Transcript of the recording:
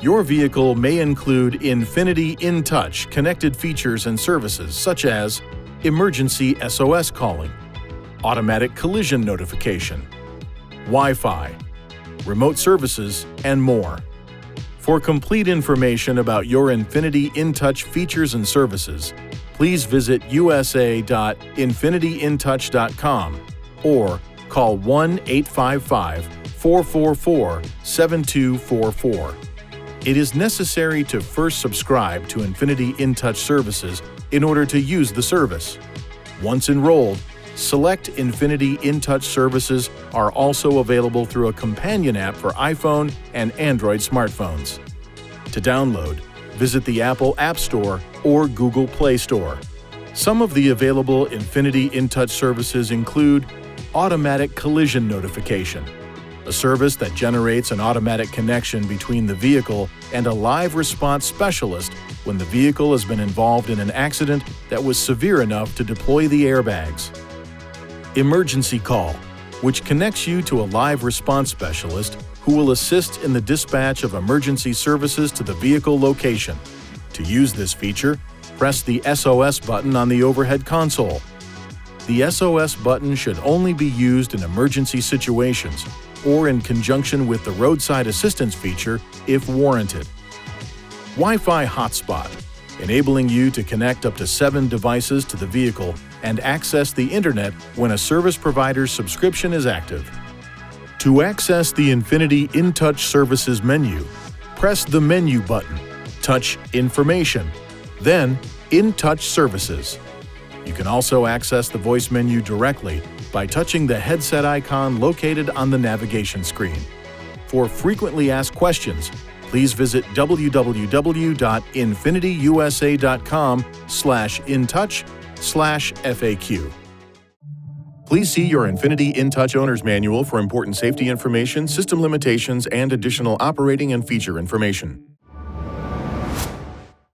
Your vehicle may include INFINITI InTouch connected features and services such as emergency SOS calling, automatic collision notification, Wi-Fi, remote services, and more. For complete information about your INFINITI InTouch features and services, please visit usa.infinityintouch.com or call 1-855-444-7244. It is necessary to first subscribe to INFINITI InTouch Services in order to use the service. Once enrolled, select INFINITI InTouch Services are also available through a companion app for iPhone and Android smartphones. To download, visit the Apple App Store or Google Play Store. Some of the available INFINITI InTouch services include automatic collision notification, a service that generates an automatic connection between the vehicle and a live response specialist when the vehicle has been involved in an accident that was severe enough to deploy the airbags. Emergency call, which connects you to a live response specialist who will assist in the dispatch of emergency services to the vehicle location. To use this feature, press the SOS button on the overhead console. The SOS button should only be used in emergency situations or in conjunction with the Roadside Assistance feature if warranted. Wi-Fi Hotspot, enabling you to connect up to 7 devices to the vehicle and access the Internet when a service provider's subscription is active. To access the INFINITI InTouch Services menu, press the Menu button, touch Information, then InTouch Services. You can also access the voice menu directly by touching the headset icon located on the navigation screen. For frequently asked questions, please visit www.infinityusa.com/intouch/FAQ. Please see your INFINITI InTouch Owner's Manual for important safety information, system limitations, and additional operating and feature information.